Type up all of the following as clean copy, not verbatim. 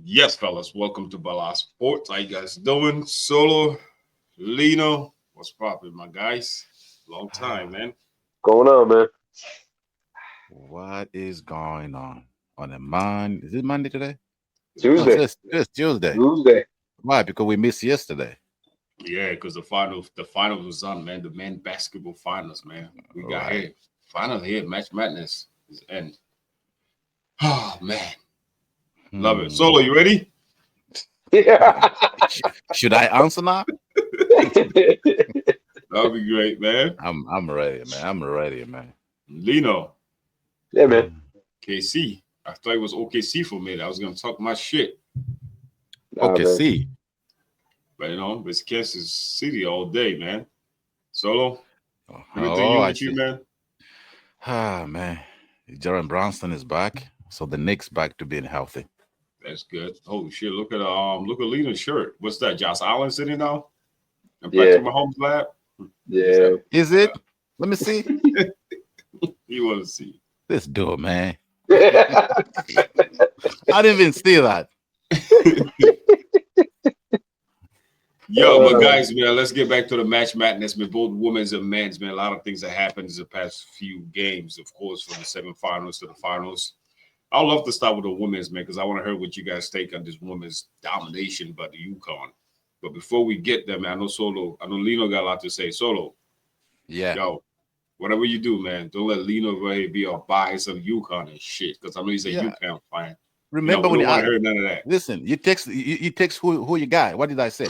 Yes, fellas, welcome to Bala Sports. How you guys doing? Solo, Lino, what's poppin', my guys? Long time, man. Going on, man? What is going on a Monday? Is it Monday today? No, Tuesday, it's Tuesday. Tuesday. Why? Because we missed yesterday. Yeah, because the finals was on, man. The men basketball finals, man. We got Right. here. Finals here. Match Madness is end. Oh man, love it. Hmm. Solo, you ready? Yeah. Should I answer now? That'll be great, man. I'm ready, man. I'm ready, man. Lino, Yeah, man. KC. I thought it was OKC for me. I was gonna talk my shit, Nah, Okay, man. see. but it's Kansas City all day, man. Solo, everything Oh, you I with you, see. man. Ah, man. Jaron Bronston is back, so the Knicks back to being healthy. That's good. Holy shit! Look at Lena's shirt. What's that? Josh Allen sitting now in Yeah, Patrick Mahomes' lap. Is yeah. that? Is it? Let me see. You want to see? Let's do it, man. I didn't even see that. Yo, but Uh, guys, man, let's get back to the match madness, man. Both women's and men's, man. A lot of things that happened in the past few games, of course, from the semifinals to the finals. I'd love to start with the women's, man, because I want to hear what you guys think on this women's domination by the UConn. But before we get there, man, I know Lino got a lot to say. Solo, Yeah. yo, whatever you do, man, don't let Lino right here be all bias of UConn and shit. Because I know he's a Yeah. UConn fan. Remember We when don't you want to hear none of that. listen, you text who you got. What did I say?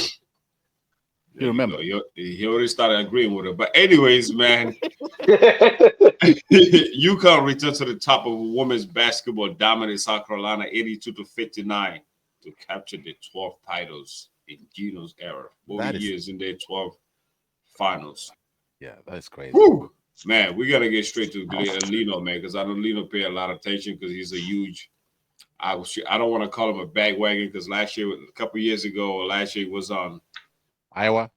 There You you go. remember? He already started agreeing with her. But anyways, man, UConn returned to the top of women's basketball, dominated South Carolina 82 to 59 to capture the 12 titles in Gino's era. 40 That is years in their 12 finals. yeah, that's crazy. Woo! Man, we gotta get straight to Lino, man, because I know Lino pay a lot of attention because he's a huge. I don't want to call him a bagwagon because last year, a couple years ago, or last year was on Iowa.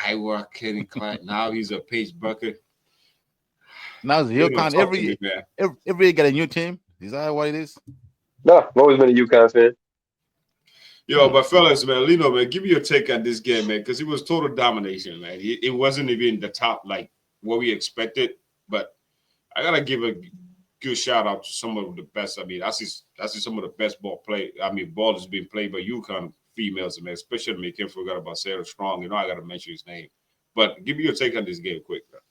Iowa Kenny Clark. Now he's a Pace Bucket. Now the Lino, UConn talk to me, man. every year get a new team. Is that what it is? no, I've always been a UConn fan. Yo, but fellas, man, Lino, man, give me your take on this game, man, because it was total domination, man. It wasn't even the top like what we expected, but I gotta give a good shout out to some of the best. I mean, I see some of the best ball is being played by UConn females, man. Especially me, can't forget about Sarah Strong. You know, I gotta mention his name. But give me your take on this game, quick. Man.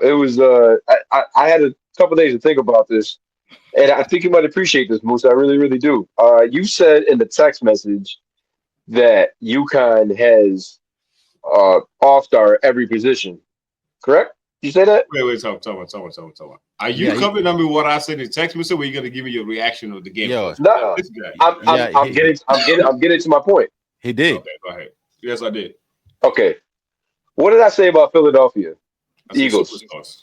It was. I had a couple days to think about this, and I think you might appreciate this, Moose. I really, really do. You said in the text message that UConn has all star every position. Correct? You say that? Wait, talk. Are you Yeah, coming on me what I said in text message? Or are you gonna give me your reaction of the game yo, first? No, This guy. I'm, I'm, yeah, I'm getting, I'm getting to my point. he did. Okay, go ahead. Yes, I did. Okay, what did I say about Philadelphia I said Eagles? superstars.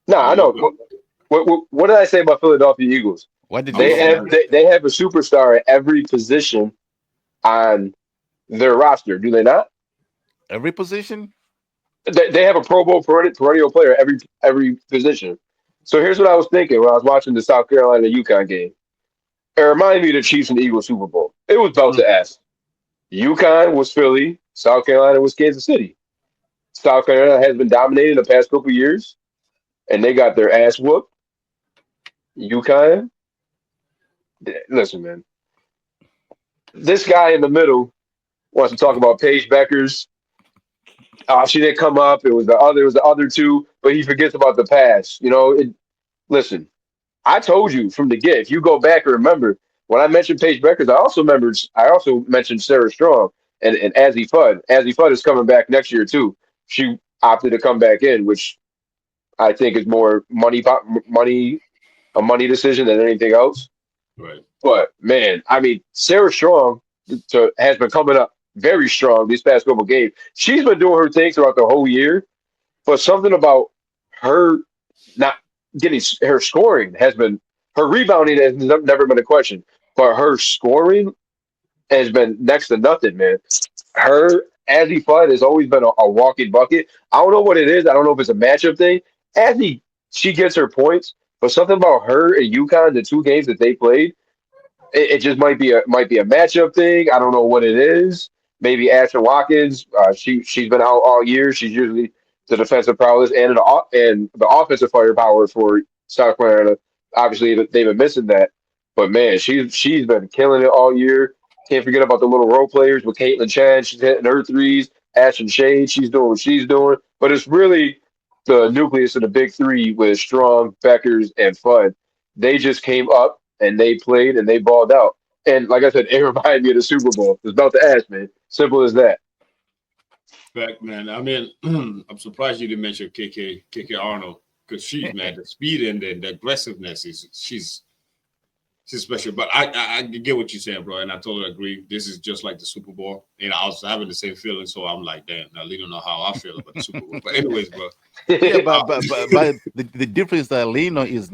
No, No, I you know. go. What did I say about Philadelphia Eagles? What did I'm you They say? have listening. they have a superstar at every position on their roster, do they not? Every position? They have a Pro Bowl perennial player at every position. So here's what I was thinking when I was watching the South Carolina UConn game. It reminded me of the Chiefs and Eagles Super Bowl. It was belt Mm. to ass. UConn was Philly, South Carolina was Kansas City. South Carolina has been dominating the past couple years, and they got their ass whooped. UConn, listen, man. This guy in the middle wants to talk about Paige Beckers. She didn't come up. It was the other two, but he forgets about the past. Listen, I told you from the get. If you go back and remember when I mentioned Paige Beckers, I also mentioned Sarah Strong and Azzy Fudd. Azzy Fudd is coming back next year too. She opted to come back in, which I think is more money a money decision than anything else. Right. But man, I mean, Sarah Strong has been coming up very strong these past couple games. She's been doing her thing throughout the whole year, but something about her not getting her scoring has been her rebounding has never been a question, but her scoring has been next to nothing, man. Her Azzy Fudd has always been a walking bucket. I don't know what it is. I don't know if it's a matchup thing. Azzy, she gets her points, but something about her and UConn, the two games that they played. It just might be a matchup thing. I don't know what it is. Maybe Ashton Watkins. She's been out all year. She's usually the defensive prowess and the offensive firepower for South Carolina. Obviously, they've been missing that. But man, she's been killing it all year. Can't forget about the little role players with Caitlin Chan. She's hitting her threes. Ashton Shade. She's doing what she's doing. But it's really the nucleus of the big three with Strong, Beckers, and Fudd. They just came up and they played and they balled out. And like I said, it reminded me of the Super Bowl. It's about to ask, man. Simple as that. Fact, man. I mean, I'm surprised you didn't mention KK Arnold because she's man, the speed and the aggressiveness is she's special. But I get what you're saying, bro, and I totally agree. This is just like the Super Bowl. And I was having the same feeling, so I'm like, damn, now Lee don't know how I feel about the Super Bowl. But anyways, bro. Yeah, but the difference that Lino is,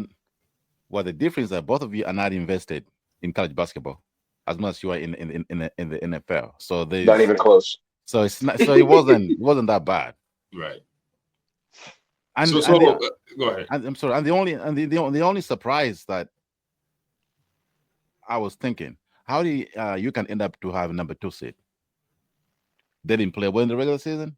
well, the difference that both of you are not invested in college basketball as much as you are in the NFL. So there's Not even close. So it's not. So it wasn't that bad. Right. And, go ahead. I'm sorry. And the only surprise that I was thinking, how do you can end up to have number 2 seed? They didn't play well in the regular season.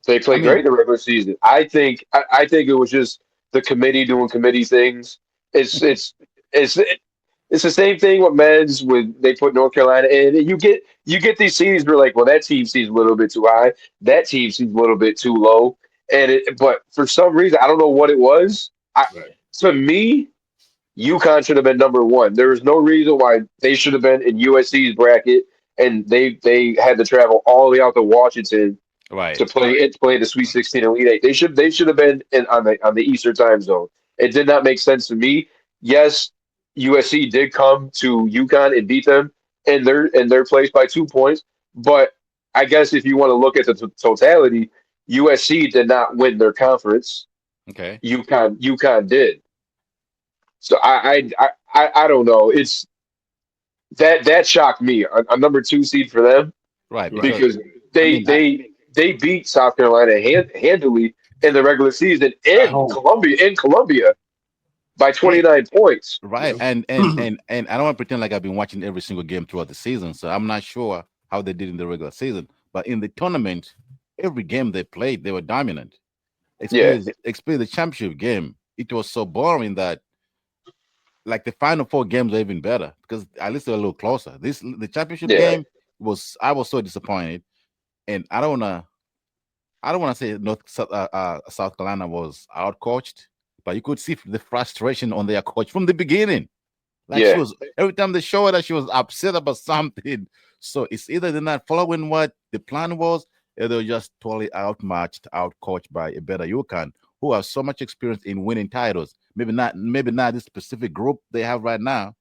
They played great in the regular season. I think it was just the committee doing committee things. It's the same thing with men's when they put North Carolina in. And you get these seeds where like, well, that team seems a little bit too high. That team seems a little bit too low. But for some reason, I don't know what it was. To me, UConn should have been number 1. There was no reason why they should have been in USC's bracket, and they had to travel all the way out to Washington to play the Sweet 16 Elite 8. They should have been on the Eastern time zone. It did not make sense to me. Yes, USC did come to UConn and beat them in their place by 2 points, but I guess if you want to look at the totality, USC did not win their conference. Okay. UConn did. So I don't know. It's that shocked me. A number 2 seed for them, right? Because they beat South Carolina handily in the regular season in Columbia by 29 points. Right, and I don't want to pretend like I've been watching every single game throughout the season, so I'm not sure how they did in the regular season. But in the tournament, every game they played, they were dominant. Especially the championship game, it was so boring that like the final 4 games are even better because at least they're a little closer. The championship game I was so disappointed, and I don't wanna say South Carolina was outcoached, but you could see the frustration on their coach from the beginning. Like she was every time they showed her, she was upset about something. So it's either they're not following what the plan was, or they're just totally outmatched, outcoached by a better UConn, who have so much experience in winning titles. Maybe not this specific group they have right now,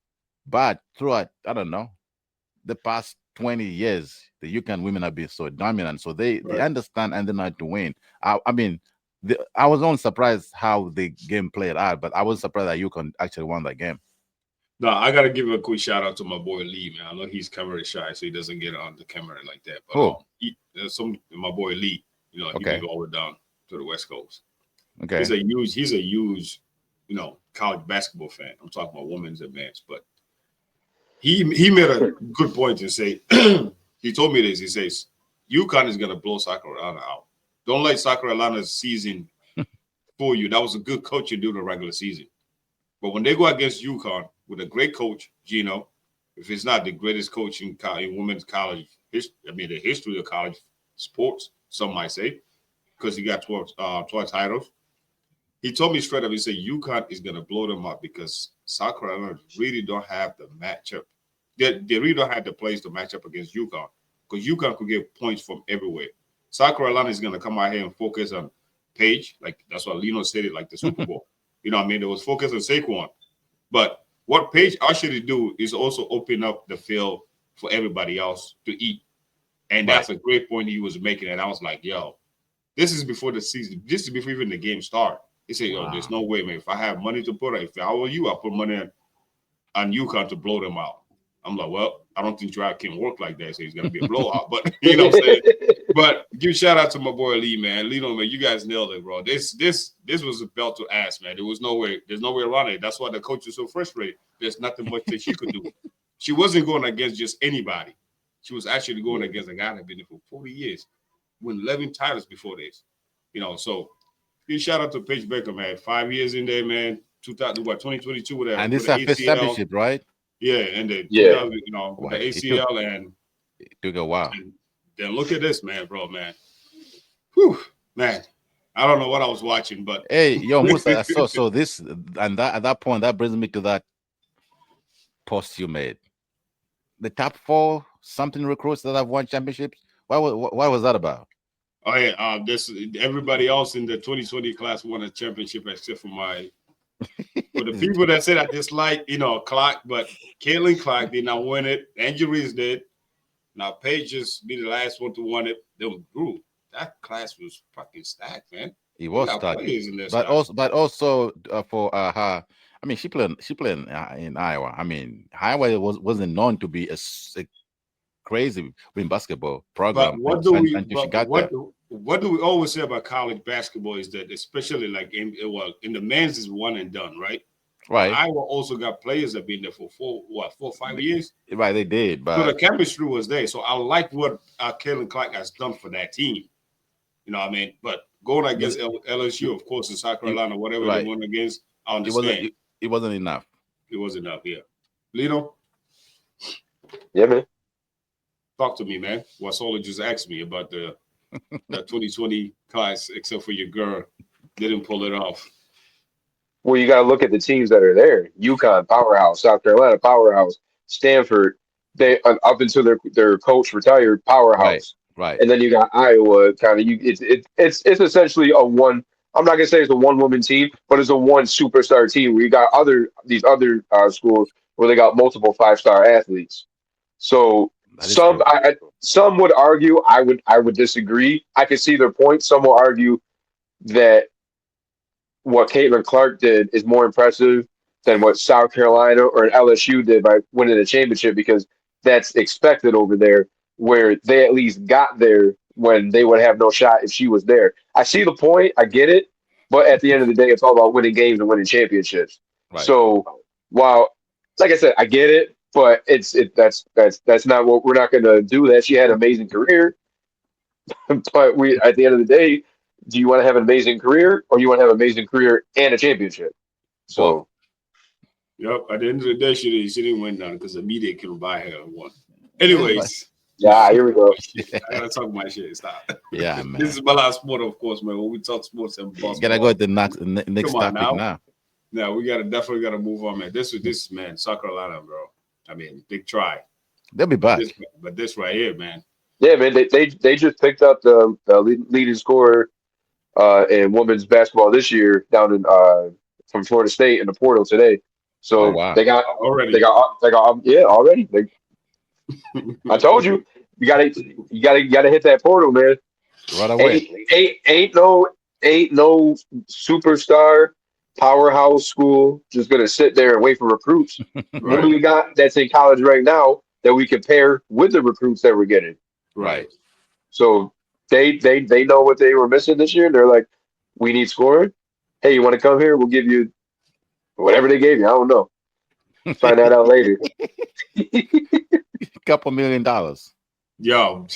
but throughout, I don't know, the past 20 years, the UConn women have been so dominant. So they understand and they know how to win. I was only surprised how the game played out, but I was surprised that UConn actually won that game. No, I gotta give a quick shout out to my boy Lee, man. I know he's camera shy, so he doesn't get on the camera like that. But my boy Lee, he can go all the way down to the West Coast. Okay, he's a huge, college basketball fan. I'm talking about women's and men's, but he made a good point to say. He told me this. He says UConn is gonna blow South Carolina out. Don't let South Carolina's season fool you. That was a good coaching during the regular season, but when they go against UConn with a great coach, Gino, if it's not the greatest coach in women's college history, the history of college sports, some might say, because he got 12 titles. He told me straight up, he said, UConn is going to blow them up because South Carolina really don't have the matchup. They really don't have the players to match up against UConn because UConn could get points from everywhere. South Carolina is going to come out here and focus on Paige. Like, that's what Lino said it, like the Super Bowl. You know what I mean? There was focus on Saquon. But what Paige actually do is also open up the field for everybody else to eat. And that's a great point he was making. And I was like, yo, this is before the season. This is before even the game start. He said, yo, there's no way, man. If I have money to put, if I were you, I'll put money on UConn to blow them out. I'm like, well, I don't think drive can work like that, so it's gonna be a blowout. But you know what I'm saying? But give a shout out to my boy Lee, man. Lino, man, you guys nailed it, bro. This was a belt to ass, man. There's no way around it. That's why the coach was so frustrated. There's nothing much that she could do. She wasn't going against just anybody. She was actually going against a guy that had been there for 40 years, won 11 titles before this. You know, so big shout out to Paige Becker, man. 5 years in there, man. 2022 with that. And this is our first championship, right? Yeah, and the 2000, you know, with the ACL it took a while. And then look at this, man, bro, man. Whew, man. I don't know what I was watching, but hey, yo, Musa, so this and that at that point, that brings me to that post you made. The top 4 something recruits that have won championships. What was that about? Oh yeah, this everybody else in the 2020 class won a championship except for my. For the people that said I dislike, you know, Clark, but Caitlin Clark did not win it. Angie Reese did. Now Paige just be the last one to win it. Then Drew, that class was fucking stacked, man. He was stacked. But also for her, I mean, she played in Iowa. I mean, Iowa wasn't known to be a crazy in basketball program. But what do we always say about college basketball is that, especially like in the men's is one and done, right? Right. Iowa also got players that have been there for 4 or 5 years. Right, they did. But so the chemistry was there. So I like what Caitlin Clark has done for that team. You know what I mean? But going against LSU, of course, in South Carolina, whatever they went against, I understand. It wasn't enough. It wasn't enough, yeah. Lino? Yeah, man. Talk to me, man. Wasola just asked me about the 2020 class, except for your girl. Didn't pull it off. Well, you got to look at the teams that are there. UConn, powerhouse. South Carolina, powerhouse. Stanford, they up until their coach retired, powerhouse. Right. And then you got Iowa, kind of. It's essentially a one. I'm not gonna say it's a one-woman team, but it's a one superstar team where you got these other schools where they got multiple 5-star athletes. So some would argue, I would disagree. I could see their point. Some will argue that what Caitlin Clark did is more impressive than what South Carolina or LSU did by winning the championship, because that's expected over there, where they at least got there when they would have no shot if she was there. I see the point. I get it. But at the end of the day, it's all about winning games and winning championships. Right. So while, like I said, I get it, but that's not what we're not going to do. That she had an amazing career. But at the end of the day, do you want to have an amazing career, or you want to have an amazing career and a championship? So, yep. At the end of the day, she didn't win none because the media couldn't buy her one. Anyways. Yeah, here we go. I gotta talk my shit. Stop. Yeah, man. This is my last sport, of course, man. When we talk sports and basketball, gotta go to the next topic now. Now we definitely gotta move on, man. This man, South Carolina, bro. I mean, big try. They'll be back. But this right here, man. Yeah, man. They just picked up the leading scorer in women's basketball this year down in from Florida State in the portal today. So they got already. I told you, you gotta hit that portal, man. Right away. Ain't no superstar powerhouse school just gonna sit there and wait for recruits. Right. What do we got that's in college right now that we can pair with the recruits that we're getting? Right. So they know what they were missing this year. They're like, we need scoring. Hey, you want to come here? We'll give you whatever they gave you. I don't know. Find that out later. Couple $1 million. Yo,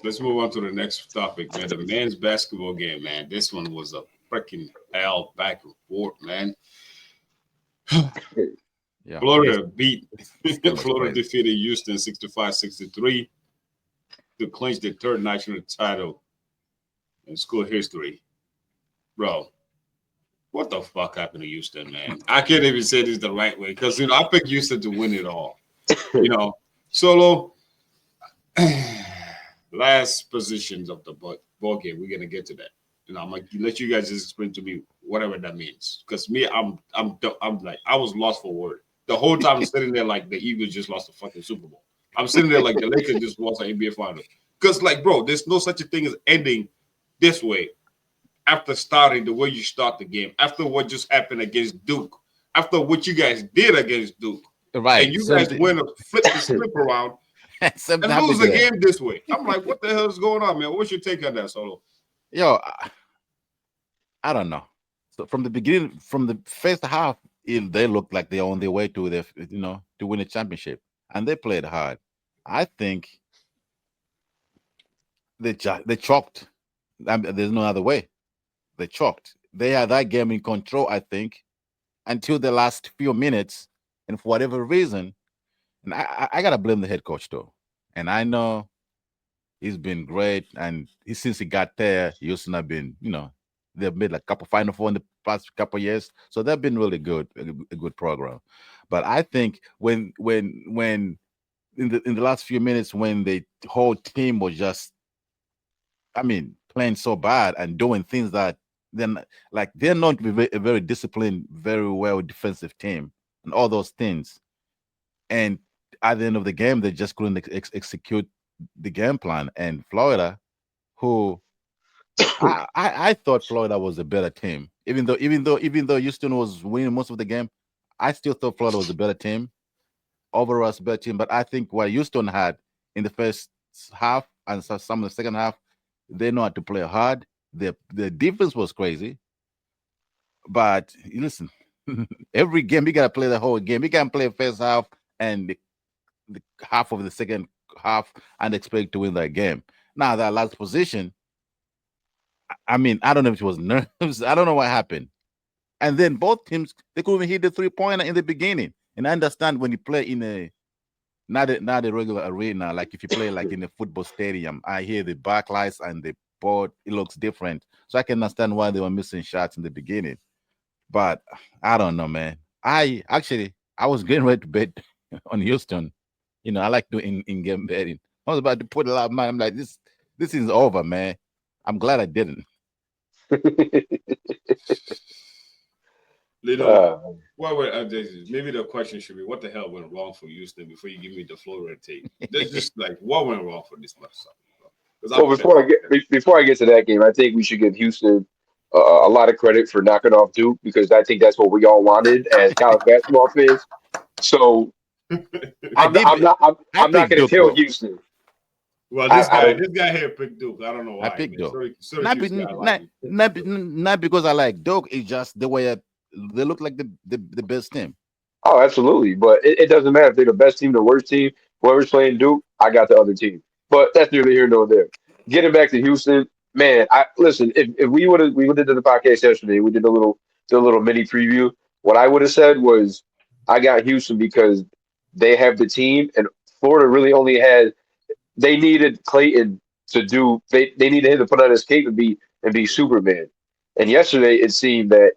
let's move on to the next topic, man. The men's basketball game, man. This one was a freaking hell back and forth, man. Yeah. Florida defeated Houston 65-63 to clinch the third national title in school history. Bro, what the fuck happened to Houston, man? I can't even say this the right way because, I picked Houston to win it all. Solo, last positions of the ball game. We're gonna get to that. I'm like, let you guys just explain to me whatever that means. Because me, I'm like, I was lost for word the whole time. I'm sitting there like the Eagles just lost the fucking Super Bowl. I'm sitting there like the Lakers just lost the NBA Finals. Because, like, bro, there's no such a thing as ending this way after starting the way you start the game, after what just happened against Duke, after what you guys did against Duke. Right. and you guys win a flip the slip around Something and lose happened the there. game this way. I'm like, what the hell is going on, man? What's your take on that, Solo? Yo, I don't know. So from the beginning, from the first half, they looked like they're on their way to to win a championship, and they played hard. I think they chalked. There's no other way. They chalked. They had that game in control, I think, until the last few minutes, and for whatever reason, and I gotta blame the head coach though. And I know he's been great, and since he got there, Houston have been, they've made like a couple Final Four in the past couple years, so they've been really good, a good program. But I think when in the last few minutes, when the whole team was just, playing so bad and doing things that then like they're not a very disciplined, very well defensive team, and all those things, and at the end of the game, they just couldn't execute the game plan. And Florida, who I thought Florida was a better team, even though Houston was winning most of the game, I still thought Florida was a better team, overall a better team. But I think what Houston had in the first half and some of the second half, they know how to play hard. The defense was crazy, but listen, every game you gotta play the whole game. You can't play first half and the half of the second half and expect to win that game. Now that last position, I don't know if it was nerves. I don't know what happened. And then both teams, they couldn't hit the 3-pointer in the beginning. And I understand when you play in a not a regular arena, like if you play like in a football stadium, I hear the backlights and the board, it looks different. So I can understand why they were missing shots in the beginning. But I don't know, man. I was getting ready to bet on Houston. I like doing in-game betting. I was about to put a lot of money. I'm like, this is over, man. I'm glad I didn't. Maybe the question should be, what the hell went wrong for Houston before you give me the Florida take? That's just like, what went wrong for this much stuff? Well, before I get to that game, I think we should give Houston a lot of credit for knocking off Duke, because I think that's what we all wanted as college basketball fans. So I'm not going to kill Houston. Well, this guy here picked Duke. I don't know why. I picked Duke. Not because I like Duke. It's just the way they look like the best team. Oh, absolutely. But it doesn't matter if they're the best team, the worst team. Whoever's playing Duke, I got the other team. But that's neither here nor there. Getting back to Houston, man. Listen. If we would have did the podcast yesterday, we did a little mini preview. What I would have said was, I got Houston because they have the team, and Florida really only had. They needed Clayton to do. They needed him to put on his cape and be Superman. And yesterday it seemed that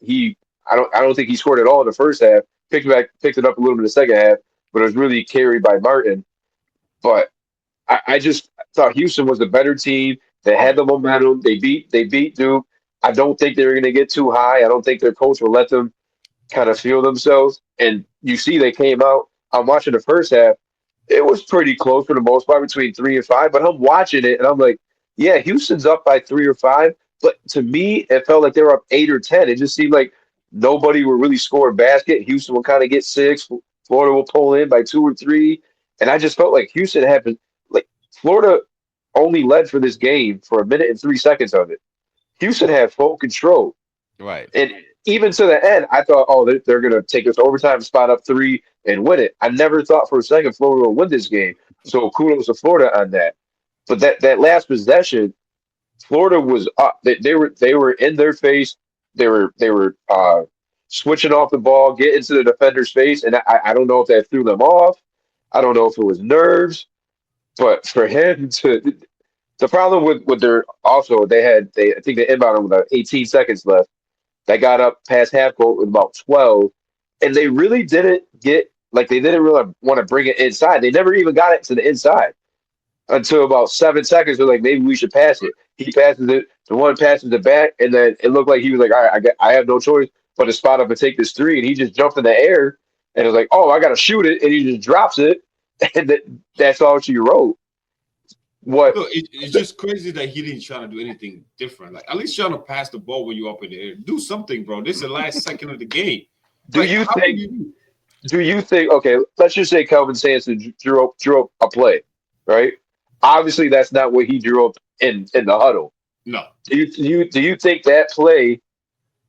I don't think he scored at all in the first half. Picked it up a little bit in the second half, but it was really carried by Martin. But I just thought Houston was the better team. They had the momentum. They beat Duke. I don't think they were going to get too high. I don't think their coach will let them kind of feel themselves. And you see, they came out. I'm watching the first half. It was pretty close for the most part, between 3 and 5. But I'm watching it, and I'm like, yeah, Houston's up by 3 or 5. But to me, it felt like they were up 8 or 10. It just seemed like nobody would really score a basket. Houston will kind of get 6. Florida will pull in by 2 or 3. And I just felt like Houston had like Florida only led for this game for 1 minute and 3 seconds of it. Houston had full control. Right. And even to the end, I thought, oh, they're going to take this overtime spot up 3 and win it. I never thought for a second Florida would win this game. So kudos to Florida on that. But that last possession, Florida was up. They were in their face. They were switching off the ball, get into the defender's face, and I don't know if that threw them off. I don't know if it was nerves, but for him to the problem with their also I think they inbounded with about 18 seconds left. They got up past half court with about 12, and they really didn't they didn't really want to bring it inside. They never even got it to the inside until about 7 seconds. They're like, maybe we should pass it. He passes it. The one passes it back, and then it looked like he was like, all right, I have no choice but to spot up and take this 3. And he just jumped in the air, and it was like, oh, I got to shoot it, and he just drops it, and that's all she wrote. What? Look, it's just crazy that he didn't try to do anything different. Like, at least trying to pass the ball when you're up in the air. Do something, bro. This is the last second of the game. Do you Do you think? Okay, let's just say Kelvin Sampson drew up a play, right? Obviously, that's not what he drew up in the huddle. No. Do you think that play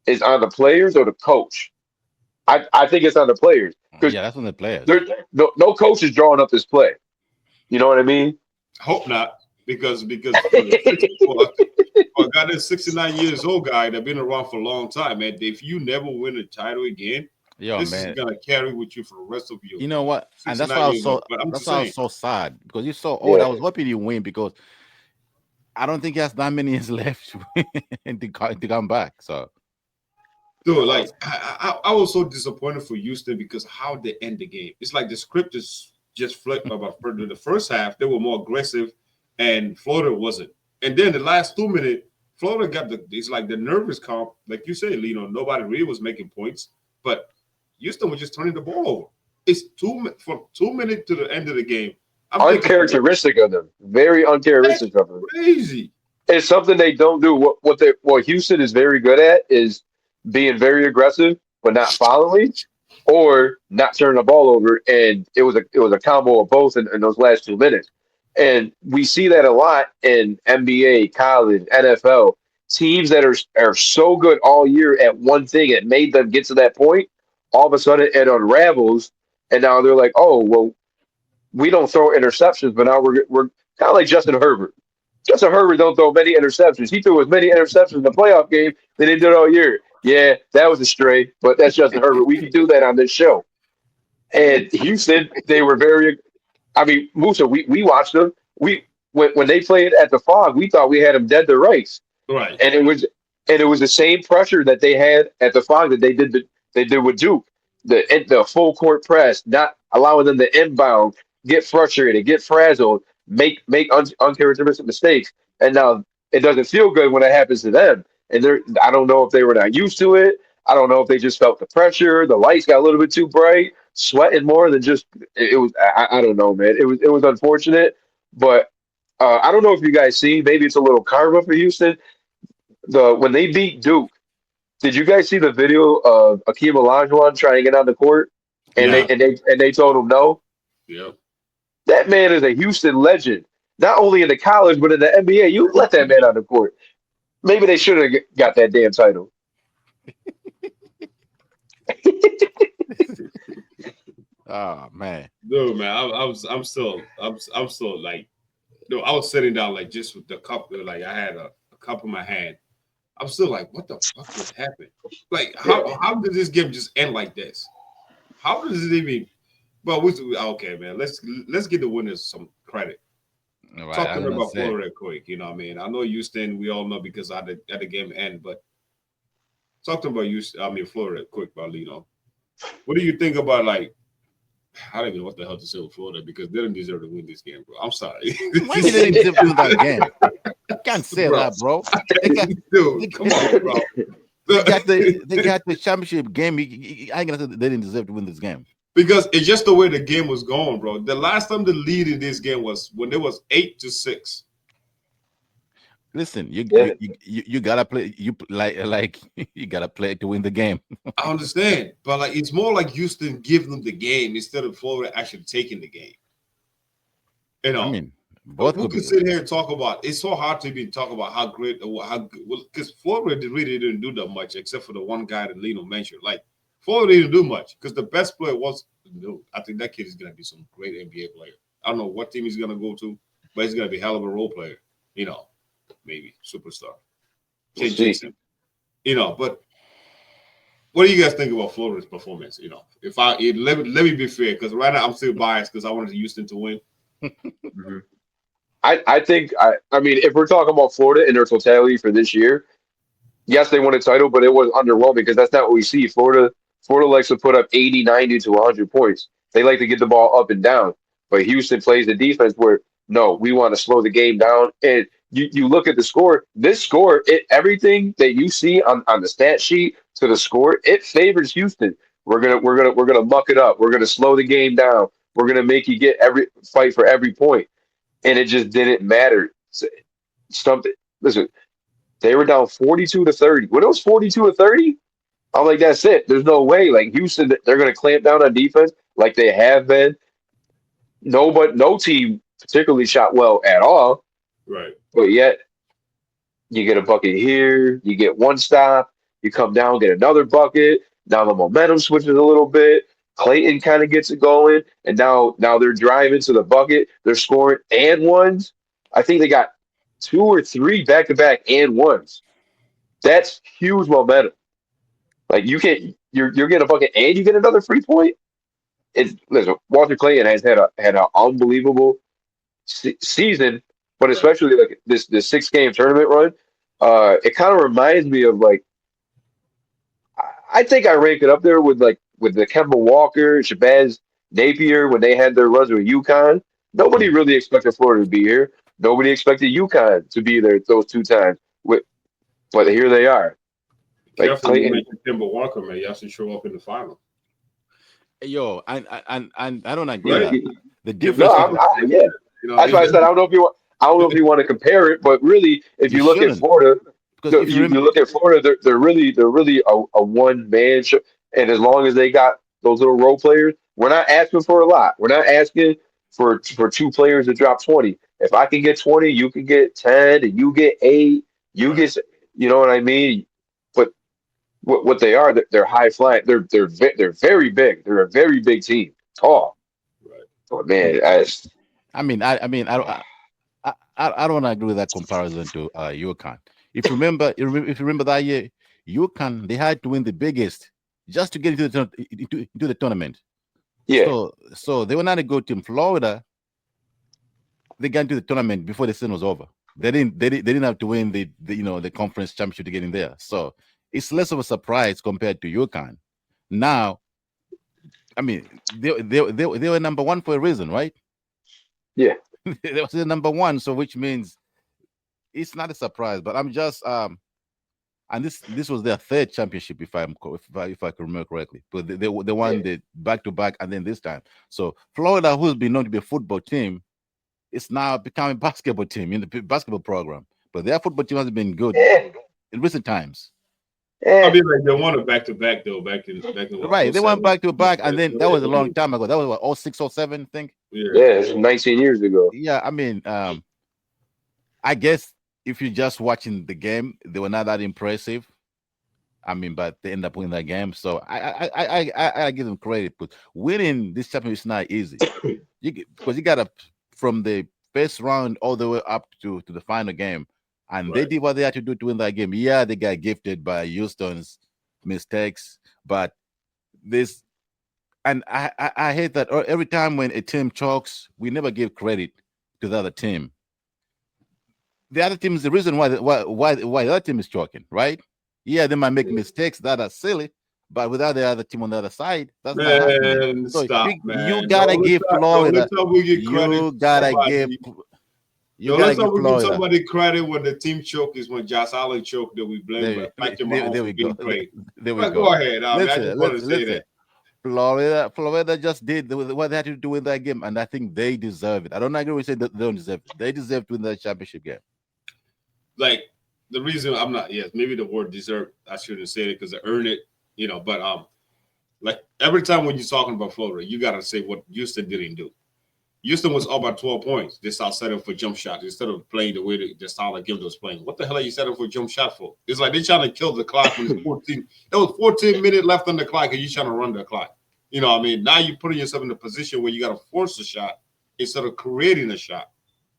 is on the players or the coach? I think it's on the players because Yeah, that's on the players. there no coach is drawing up this play. You know what I mean? Hope not, because for a guy that's 69 years old, guy that been around for a long time, man. If you never win a title again, Yo, this is man. gonna carry with you for the rest of your You know what? And that's 69 why I was years old. so But I'm that's just why I saying, was so sad because you're so old. I Yeah. was hoping you win because I don't think he has that many years left to come back. So dude, like I was so disappointed for Houston because how they end the game. It's like the script is just flipped about further. The first half they were more aggressive, and Florida wasn't. And then the last 2 minutes, Florida got it's like the nervous comp, like you said, nobody really was making points, but Houston was just turning the ball over. It's from 2 minutes to the end of the game. I'm thinking Uncharacteristic of them. Very that's uncharacteristic of them. crazy. It's something they don't do. What Houston is very good at is being very aggressive but not following or not turning the ball over. And it was a combo of both in those last 2 minutes. And we see that a lot in NBA, college, NFL. Teams that are so good all year at one thing, it made them get to that point. All of a sudden, it unravels, and now they're like, "Oh, well, we don't throw interceptions, but now we're kind of like Justin Herbert. Justin Herbert don't throw many interceptions. He threw as many interceptions in the playoff game than he did all year. Yeah, that was a stray, but that's Justin Herbert. We can do that on this show. And Houston, they were very. I mean, Musa, we watched them. When they played at the Fog, we thought we had them dead to rights, Right. and it was the same pressure that they had at the Fog that they did with Duke. The full court press, not allowing them to inbound, get frustrated, get frazzled, make uncharacteristic mistakes, and now it doesn't feel good when it happens to them. And I don't know if they were not used to it. I don't know if they just felt the pressure. The lights got a little bit too bright, sweating more than just it was. I don't know, man. It was unfortunate, but I don't know if you guys see. Maybe it's a little karma for Houston. When they beat Duke, did you guys see the video of Akeem Olajuwon trying to get on the court, and Yeah. they told him no? Yep. That man is a Houston legend, not only in the college but in the NBA. You let that man on the court. Maybe they should have got that damn title. oh man. Dude, man, I'm still like, dude, I was sitting down like just with the cup, like I had a cup in my hand. I'm still like, what the fuck just happened? Like, how did this game just end like this? How does it even? Well, okay, man. Let's give the winners some credit. All right, Talk I to was me gonna about say. Florida quick. You know what I mean? I know Houston. We all know because I had the game end, but talk to me about Houston. I mean Florida quick, Paulino. What do you think about like? I don't even know what the hell to say with Florida because they didn't deserve to win this game, bro. I'm sorry. When did they deserve to win that game? You can't say Bro. that, bro. They got, Dude, come on, bro. they got the championship game. I ain't gonna say they didn't deserve to win this game. Because it's just the way the game was going, bro. The last time the lead in this game was when it was 8-6. Listen, Yeah. you gotta play. Like you gotta play to win the game. I understand, but like it's more like Houston giving them the game instead of Florida actually taking the game. You know, I mean, both who could be. can sit here and talk about? It's so hard to even talk about how great or how good. Well, because Florida really didn't do that much except for the one guy that Lino mentioned. Like Florida didn't do much because the best player was. I think that kid is gonna be some great NBA player. I don't know what team he's gonna go to, but he's gonna be a hell of a role player. You know, maybe superstar. We'll Ken see. Jason. You know, but what do you guys think about Florida's performance? You know, let me be fair because right now I'm still biased because I wanted Houston to win. Mhm. I think I mean if we're talking about Florida in their totality for this year, yes, they won a title, but it was underwhelming because that's not what we see. Florida likes to put up 80, 90 to 100 points. They like to get the ball up and down. But Houston plays the defense where, no, we want to slow the game down. And you look at the score, this score, everything that you see on the stat sheet to the score, it favors Houston. We're gonna muck it up. We're gonna slow the game down. We're gonna make you get every fight for every point. And it just didn't matter. Something listen, they were down 42-30. When it was 42-30, I'm like, that's it. There's no way. Like Houston, they're going to clamp down on defense like they have been. No team particularly shot well at all, Right. but yet you get a bucket here, you get one stop, you come down, get another bucket. Now the momentum switches a little bit. Clayton kind of gets it going, and now they're driving to the bucket. They're scoring and ones. I think they got two or three back to back and ones. That's huge momentum. Like you're getting a bucket and you get another free point. Listen, Walter Clayton has had an unbelievable season, but Right. especially like this 6 game tournament run. It kind of reminds me of like I think I rank it up there with the Kemba Walker, Shabazz Napier when they had their runs with UConn. Nobody really expected Florida to be here. Nobody expected UConn to be there those 2 times. But here they are. Like Careful when you Clayton, mention Timber Walker, man. You have to show up in the final. Yo, and I don't agree right? that the No, difference is yeah. You know, That's why I said I don't know if you want. I don't know if you want to compare it, but really, if you you look at shouldn't, Florida, because if you you look at Florida, they're really a one man show. And as long as they got those little role players, we're not asking for a lot. We're not asking for 2 players to drop 20. If I can get 20, you can get 10, and you get 8. You right, get, you know what I mean? But what they are, they're high flying. They're very big. They're a very big team, tall. right. But man, I, I don't agree with that comparison to UConn. If you remember that year, UConn they had to win the biggest just to get into the tournament. yeah, So they were not a good team. Florida they got into the tournament before the season was over. They didn't have to win the conference championship to get in there. So it's less of a surprise compared to UConn. Now, I mean, they were number one for a reason, right? yeah. They was the number one, so which means it's not a surprise. But I'm just and this was their third championship, if I can remember correctly. But they won the back to back, and then this time. So Florida, who's been known to be a football team, it's now becoming a basketball team in the basketball program. But their football team has been good Eh, in recent times. I eh. mean, like they won a back to back though, back in what, Right. They went 07? back to back, and then that was a long time ago. That was what, 06, 07, I think. Yeah, Yeah, it's 19 years ago. Yeah, I mean, I guess if you're just watching the game, they were not that impressive. I mean, but they end up winning that game. So I give them credit, but winning this championship is not easy. Because you got to from the first round all the way up to the final game, and they right. did what they had to do to win that game. Yeah, they got gifted by Houston's mistakes, but this and I hate that every time when a team chokes, we never give credit to the other team. The other team is the reason why the other team is choking, right? Yeah, they might make mistakes that are silly, but without the other team on the other side, that's not happening. Man, So stop, you man. gotta give Don't let Florida. time we give credit You to gotta give. somebody. You Don't gotta let give time we give Florida. somebody credit when the team choke is when Josh Allen choked that we blame Patrick Mahomes There for we go. being great. There we But go. go ahead. I mean, I just wanted to say Listen. that. Florida just did what they had to do in that game, and I think they deserve it. I don't agree with saying that they don't deserve it. They deserve to win that championship game. Like the reason I'm not, yes, maybe the word deserve, I shouldn't say it because they earn it, but like every time when you're talking about Florida, you gotta say what Houston didn't do. Houston was up by 12 points. They start setting for jump shots instead of playing the way the style like Gilda was playing. What the hell are you setting for jump shot for? It's like they're trying to kill the clock when it's 14. There was 14 minutes left on the clock and you're trying to run the clock. You know what I mean? Now you're putting yourself in a position where you got to force a shot instead of creating a shot.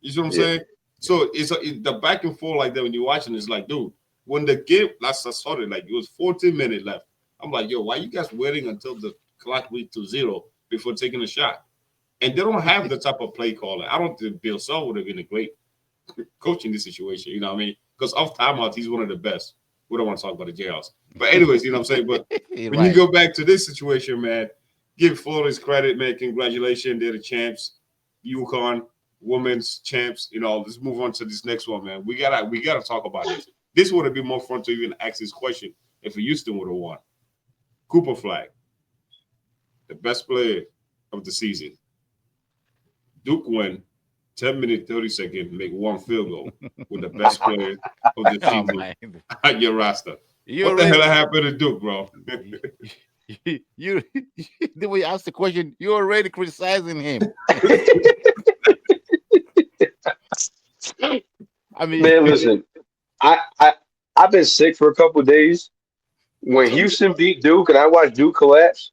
You see what I'm Yeah. saying? So it's the back and forth like that when you're watching. It's like, dude, when the game, last I saw it, like it was 14 minutes left. I'm like, yo, why you guys waiting until the clock reads to 0 before taking a shot? And they don't have the type of play caller. I don't think Bill Self would have been a great coach in this situation. You know what I mean? Because off timeout, he's one of the best. We don't want to talk about the jails. But anyways, you know what I'm saying? But when you go back to this situation, man, give Florida's credit, man. Congratulations. They're the champs. UConn, women's champs. Let's move on to this next one, man. We gotta talk about this. This would have been more fun to even ask this question if Houston would have won. Cooper Flag, the best player of the season. Duke win 10 minutes, 30 seconds, make one field goal with the best player of the Oh season my! at your roster. You What the already, hell happened to Duke, bro? you the way you asked the question, you're already criticizing him. I mean, Man, listen, I've been sick for a couple of days. When Houston beat Duke and I watched Duke collapse,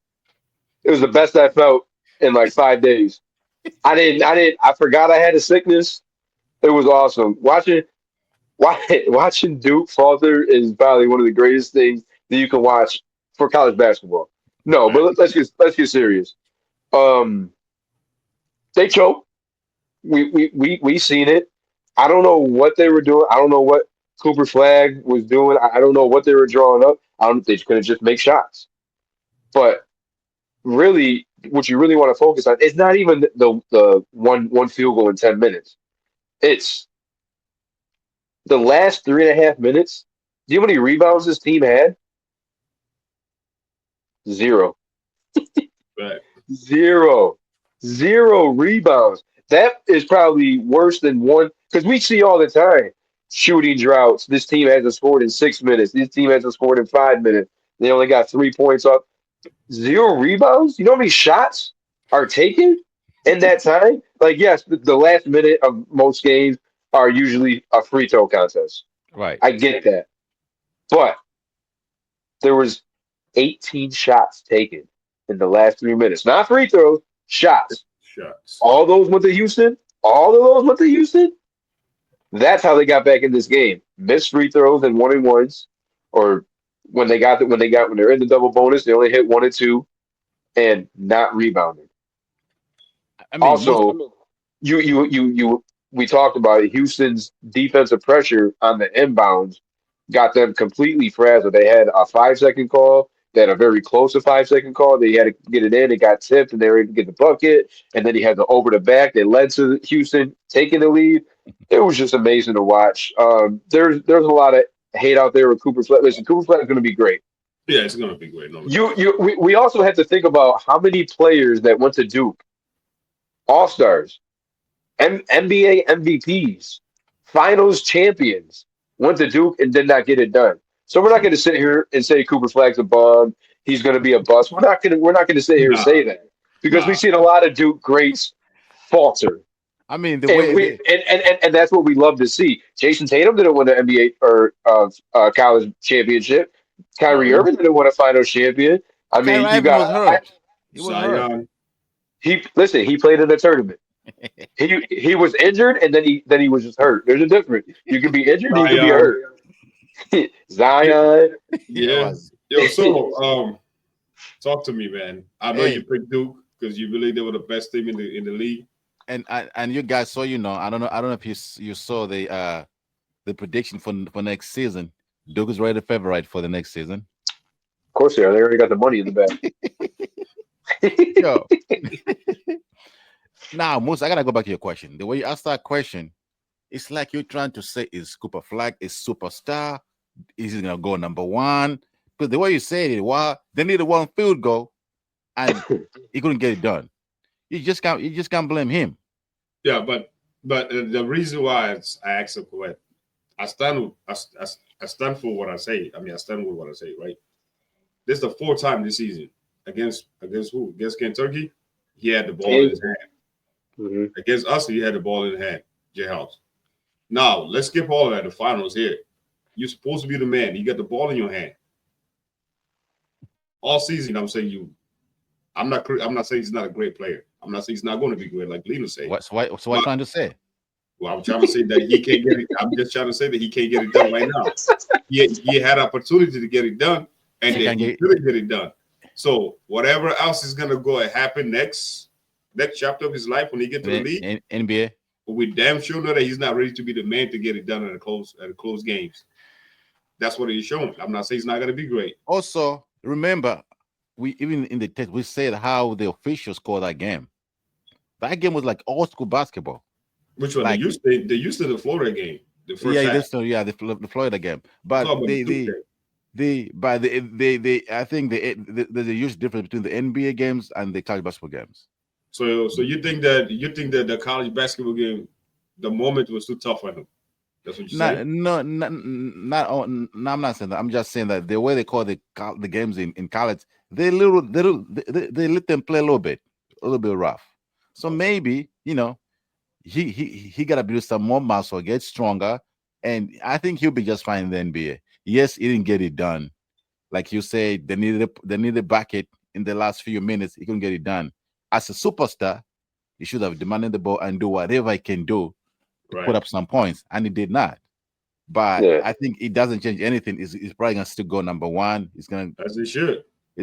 it was the best I felt in like 5 days. I forgot I had a sickness. It was awesome. Watching Duke falter is probably one of the greatest things that you can watch for college basketball. No, but let's get serious. Um, they choked. We seen it. I don't know what they were doing. I don't know what Cooper Flag was doing. I don't know what they were drawing up. I don't. They couldn't just make shots. But really, what you really want to focus on is not even the one field goal in 10 minutes. It's the last 3.5 minutes. Do you know how many rebounds this team had? Zero. Right. Zero. Zero rebounds. That is probably worse than one because we see all the time shooting droughts. This team hasn't scored in 6 minutes. This team hasn't scored in 5 minutes. They only got 3 points up. Zero rebounds. You know how many shots are taken in that time? Like, yes, the last minute of most games are usually a free throw contest. right. I get that. But there was 18 shots taken in the last 3 minutes. Not free throws, shots. Shucks. All those went to Houston. All of those went to Houston. That's how they got back in this game. Missed free throws and 1-and-1s, or when they're in the double bonus, they only hit 1 and 2, and not rebounding. I mean, Also, we talked about it. Houston's defensive pressure on the inbounds got them completely frazzled. They had a 5 second call. They had a very close to 5 second call. They had to get it in. It got tipped, and they were able to get the bucket. And then he had the over the back. They led to Houston taking the lead. It was just amazing to watch. There's a lot of hate out there with Cooper Flag. Listen, Cooper Flag is going to be great. Yeah, it's gonna be great. No, We also have to think about how many players that went to Duke, All Stars, NBA MVPs, Finals champions, went to Duke and did not get it done. So we're not going to sit here and say Cooper Flag's a bum. He's going to be a bust. We're not going to sit here and say that because we've seen a lot of Duke greats falter. I mean, the And way we and that's what we love to see. Jason Tatum didn't win the NBA or college championship. Kyrie Irving didn't win a Finals champion. I mean, Kyrie you Irving was got hurt. He was hurt. Zion. he played in a tournament. He was injured and then he was just hurt. There's a difference. You can be injured, you can be hurt. Zion. Yeah. Yo, so talk to me, man. I know Hey. you picked Duke because you believe they were the best team in the league. And you guys saw, I don't know if you saw the prediction for next season. Duke is rated favorite for the next season. Of course they are. They already got the money in the back. Yo. Now, Moose, I gotta go back to your question. The way you asked that question, it's like you're trying to say, is Cooper Flag a superstar? Is he gonna go number one? Because the way you said it, they needed one field goal and he couldn't get it done. You just can't blame him. Yeah, but the reason why I asked him for it, I stand for what I say. I mean, I stand with what I say, right? This is the fourth time this season against who? Against Kentucky, he had the ball in his hand. Mhm. Against us, he had the ball in his hand. J House. Now let's skip all of that. The finals here. You're supposed to be the man. You got the ball in your hand. All season, I'm saying you. I'm not saying he's not a great player. I'm not saying he's not going to be great, like Lena said. So what I'm trying to say? Well, I'm trying to say that he can't get it. I'm just trying to say that he can't get it done right now. He had opportunity to get it done, and then he couldn't get it done. So whatever else is gonna go and happen next chapter of his life when he get to the league, NBA, but we damn sure know that he's not ready to be the man to get it done at the close games. That's what he's showing. I'm not saying he's not gonna be great. Also, remember, we even in the text we said how the officials scored that game. That game was like old school basketball. Which one? Like, they used to the Florida game. The first half. The Florida game. But I think there's a huge difference between the NBA games and the college basketball games. So you think that the college basketball game, the moment was too tough for him? That's what you say? I'm not saying that. I'm just saying that the way they call the games in college, they let them play a little bit rough. So maybe he got to build some more muscle, get stronger, and I think he'll be just fine in the NBA. Yes, he didn't get it done, like you said. They needed a bucket in the last few minutes. He couldn't get it done. As a superstar, he should have demanded the ball and do whatever he can do to put up some points, and he did not. But I think it doesn't change anything. He's probably gonna still go number one. He's gonna, as he should.